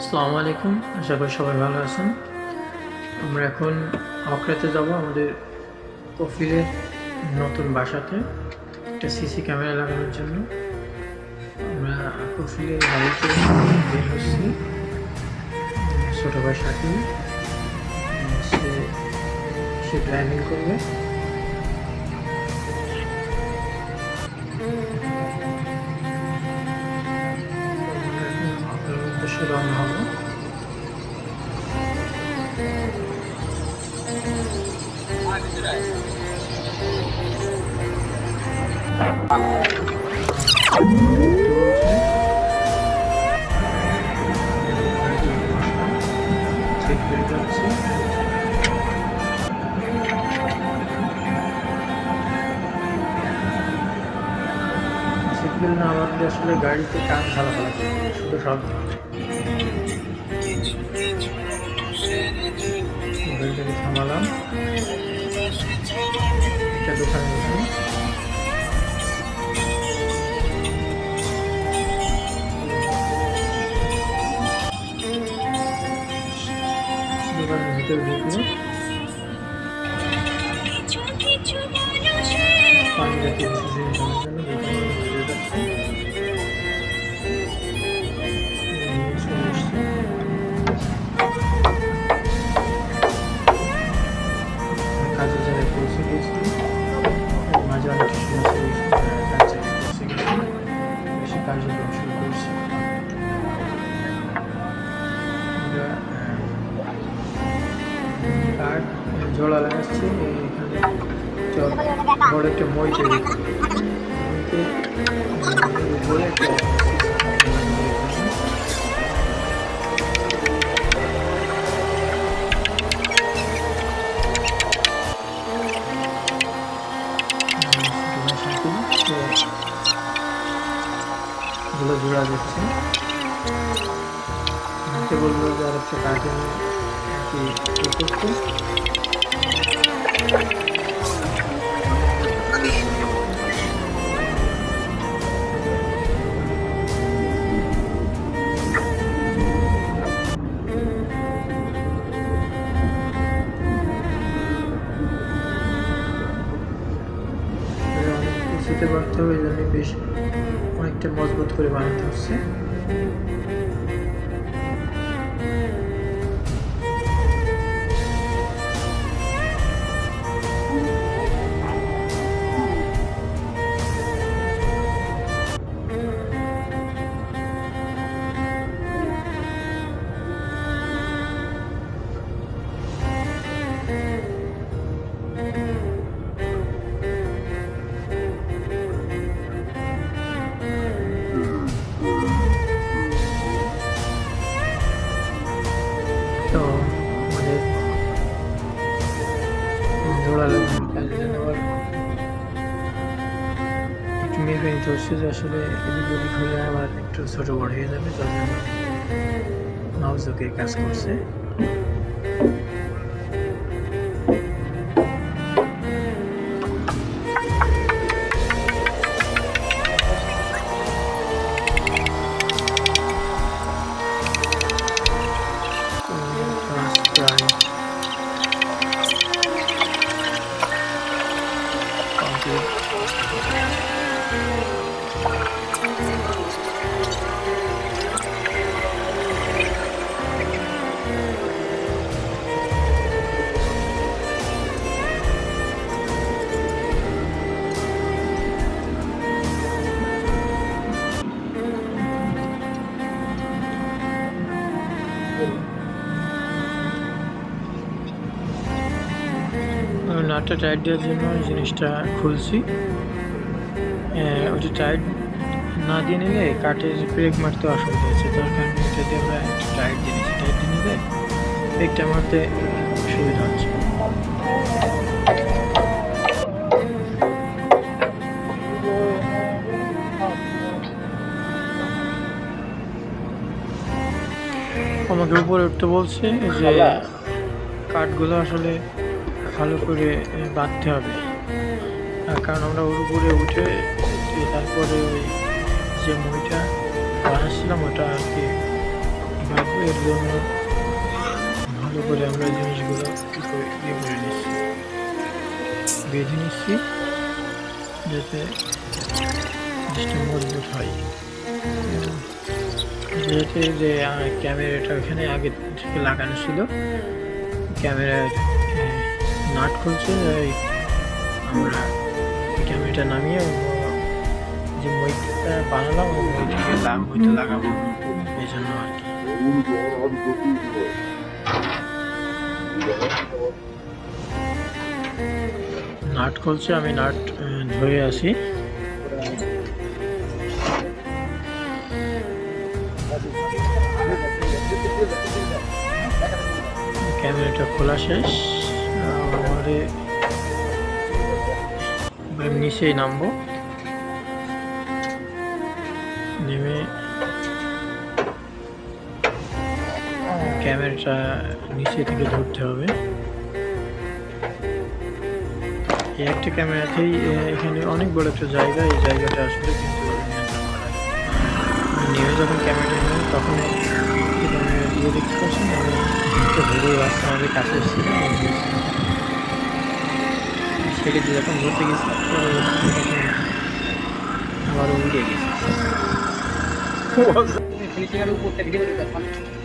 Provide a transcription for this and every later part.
আসসালামু আলাইকুম, আশা করি সবাই ভালো আছেন। আমরা এখন অকরাতে যাব আমাদের কফিলের নতুন বাসাতে একটা সিসি ক্যামেরা লাগানোর জন্য। আমরা কফিলের বাড়িতে বের হচ্ছি। ছোটো ভাই শাকিল সে সে ড্রাইভিং করবে। অকরার উদ্দেশ্যে রওনা হবো। চেক করে যাচ্ছি। সিটবেল্ট না বাঁধলে আসলে গাড়িতে কান ঝালাপালা করবে, শুধু শব্দ। গাড়িটাকে থামালাম, একটা দোকানে গেলাম। দোকানের ভিতরে ঢুকলো, পানি জাতীয় কিছু জিনিস আনার জন্য দোকানের ভিতরে যাচ্ছে। চলে এসছে। কাজের জায়গায় পৌঁছে গেছি। মাঝে অনেক সমস্যা কাজ জায়গায় পৌঁছে গেছি, বেশি কার্যক্রম শুরু করেছি। আমরা কাঠ জোড়া লাগাচ্ছি। এখানে বড় একটা মই তৈরি করি। উপরে একটা গুলো জোড়া দিচ্ছে। আমাকে বললো যে আর একটা কাঠে করতে। অনেক কিছুতে বাড়তে হবে, এই জন্য বেশ অনেকটা মজবুত করে বানাতে হচ্ছে। তো আমাদের জোড়া লাগানোর কাজে আবার একটু মেপে নিতে হচ্ছে যে আসলে এদিক ওদিক হলে আবার একটু ছোটো বড় হয়ে যাবে, তার জন্য মাউজকে কাজ করছে। নাটটা টাইট দেওয়ার জন্য জিনিসটা খুলছি। ওটা টাইট না দিয়ে নিলে কাঠের ব্রেক মারতে অসুবিধা হচ্ছে, তার কারণে এটা দিয়ে আমরা একটু টাইট দিয়ে নিচ্ছি। টাইট দিয়ে নিলে ব্রেকটা মারতে সুবিধা হচ্ছে। আমাকে উপরে উঠতে বলছে যে কাঠগুলো আসলে ভালো করে বাঁধতে হবে, কারণ আমরা ওর উপরে উঠে তারপরে ওই যে মইটা বানাচ্ছিলাম ওটা আর কি ভাববো, এর জন্য ভালো করে আমরা জিনিসগুলো ইয়ে করে নিচ্ছি, বেঁধে নিচ্ছি যাতে জিনিসটা মজবুত হয়। যেহেতু যে ক্যামেরাটা ওখানে আগে থেকে লাগানো ছিল, ক্যামেরার নাট খুলছে, আমরা ক্যামেরাটা নামিয়ে যে মইটা বানালাম ওই মইটা লাগাবো, এই জন্য আর কি। নাট খুলছে, আমি নাট ধরে আসি। ক্যামেরাটা খোলা শেষ, আমাদের নিচেই নামবো, নেমে ক্যামেরাটা নিচে থেকে ধরতে হবে। এই একটা ক্যামেরাতেই এখানে অনেক বড় একটা জায়গা, এই জায়গাটা আসলে কিন্তু নিয়ন্ত্রণ করা যায়। নেমে যখন ক্যামেরাটা নেবে তখন ক্যামেরা দিয়ে দেখতে পাচ্ছেন আমি ধরে রাস্তা আমাদের কাছে এসেছিল, সেটা দিয়ে যখন ধরতে গেছি আবার উড়ে গেছে।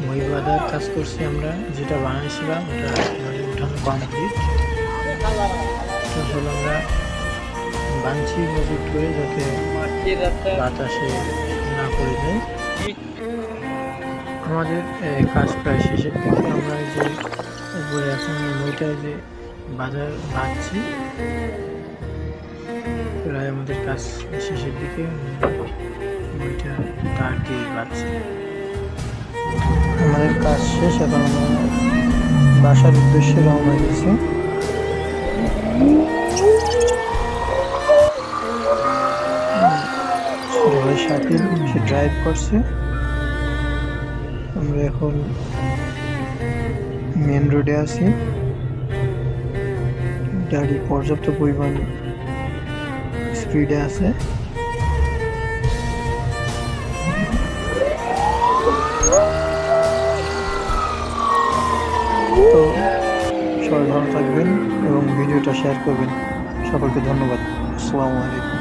মই বাঁধার কাজ করছি আমরা, যেটা বানাইছিলাম ওটা উঠানো কমপ্লিট। আসলে আমরা বাঁধছি মজুত করে যাতে বাতাসে না পড়ে যায়। আমাদের কাজ প্রায় শেষের দিকে। আমরা এই যে উপরে এখন মইটা যে বাঁধছি, প্রায় আমাদের কাজ শেষের দিকে। মইটা তার দিয়ে বাঁধছি, আমাদের কাজ শেষ। এখন আমরা বাসার উদ্দেশ্যে রওনা দিয়েছি। শাকিল সে ড্রাইভ করছে। আমরা এখন মেন রোডে আছি, গাড়ি পর্যাপ্ত পরিমাণ স্পিডে আছে। তো সবাই ভালো থাকবেন এবং ভিডিওটা শেয়ার করবেন। সকলকে ধন্যবাদ। আসসালামু আলাইকুম।